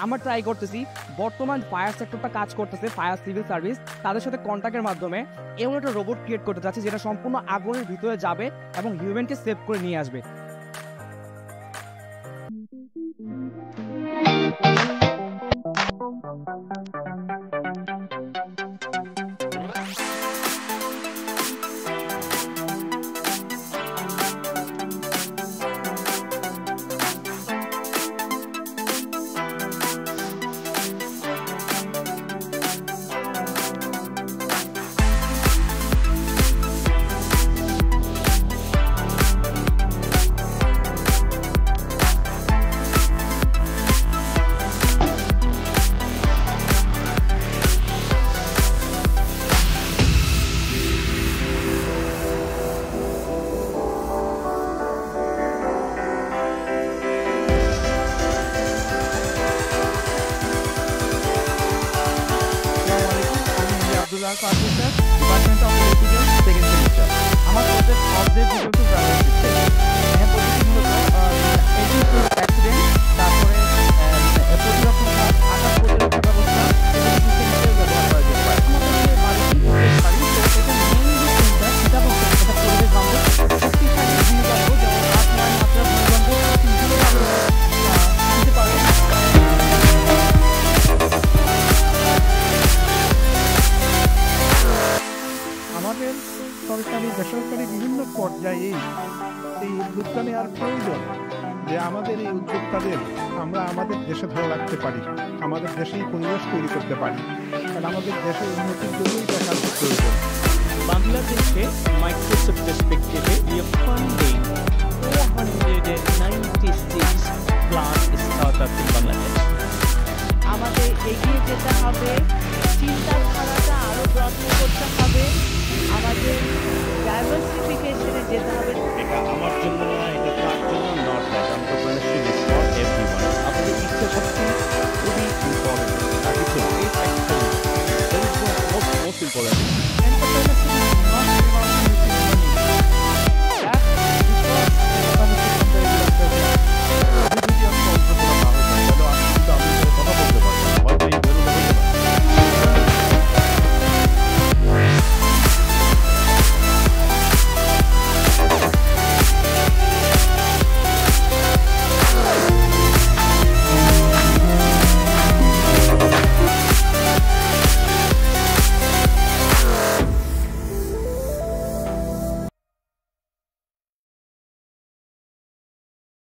আমরা ট্রাই করতেছি বর্তমান ফায়ার সেক্টরটা কাজ করতেছে, ফায়ার সিভিল সার্ভিস তাদের সাথে কন্ট্যাক্টের মাধ্যমে এমন একটা রোবট ক্রিয়েট করতে চাচ্ছি যেটা সম্পূর্ণ আগুনের ভিতরে যাবে এবং হিউম্যানকে সেভ করে নিয়ে আসবে। Department of electrical second semester. আমার project object equal to ground system. এখানে প্রজেক্ট মূলত অ্যাক্সিডেন্ট, তারপরে প্রতিরক্ষণ কাজ, আকাশ প্রতিরক্ষা ব্যবস্থা এবং সিস্টেম ব্যবহার করা যেতে পারে। আমাদের বাড়িটি এটা মেইনলি চিন্তা সেটা বলতে এটা পরিবেশ বান্ধব শক্তিশালী ভূমিকম্প যেমন 8-9 মাত্রা ভূমিকম্প দিতে পারে। আমাদের সরকারি বেসরকারি বিভিন্ন পর্যায়ে এই উদ্যোগটা নেওয়ার প্রয়োজন যে আমাদের এই উদ্যোক্তাদের আমরা আমাদের দেশে ধরে রাখতে পারি, আমাদের দেশেই পরিবেশ তৈরি করতে পারি, কারণ আমাদের দেশের উন্নতির জন্যই দেখার প্রয়োজন। বাংলাদেশে Microsoft পার্সপেক্টিভে we are funding 496 plant startups in Bangladesh. আমাদের এগিয়ে যেতে হবে, চিন্তাধারাটা আরো যত্ন করতে হবে, আমাদের ডাইভার্সিফিকেশনে যেতে হবে। এটা আমার জন্য নয়,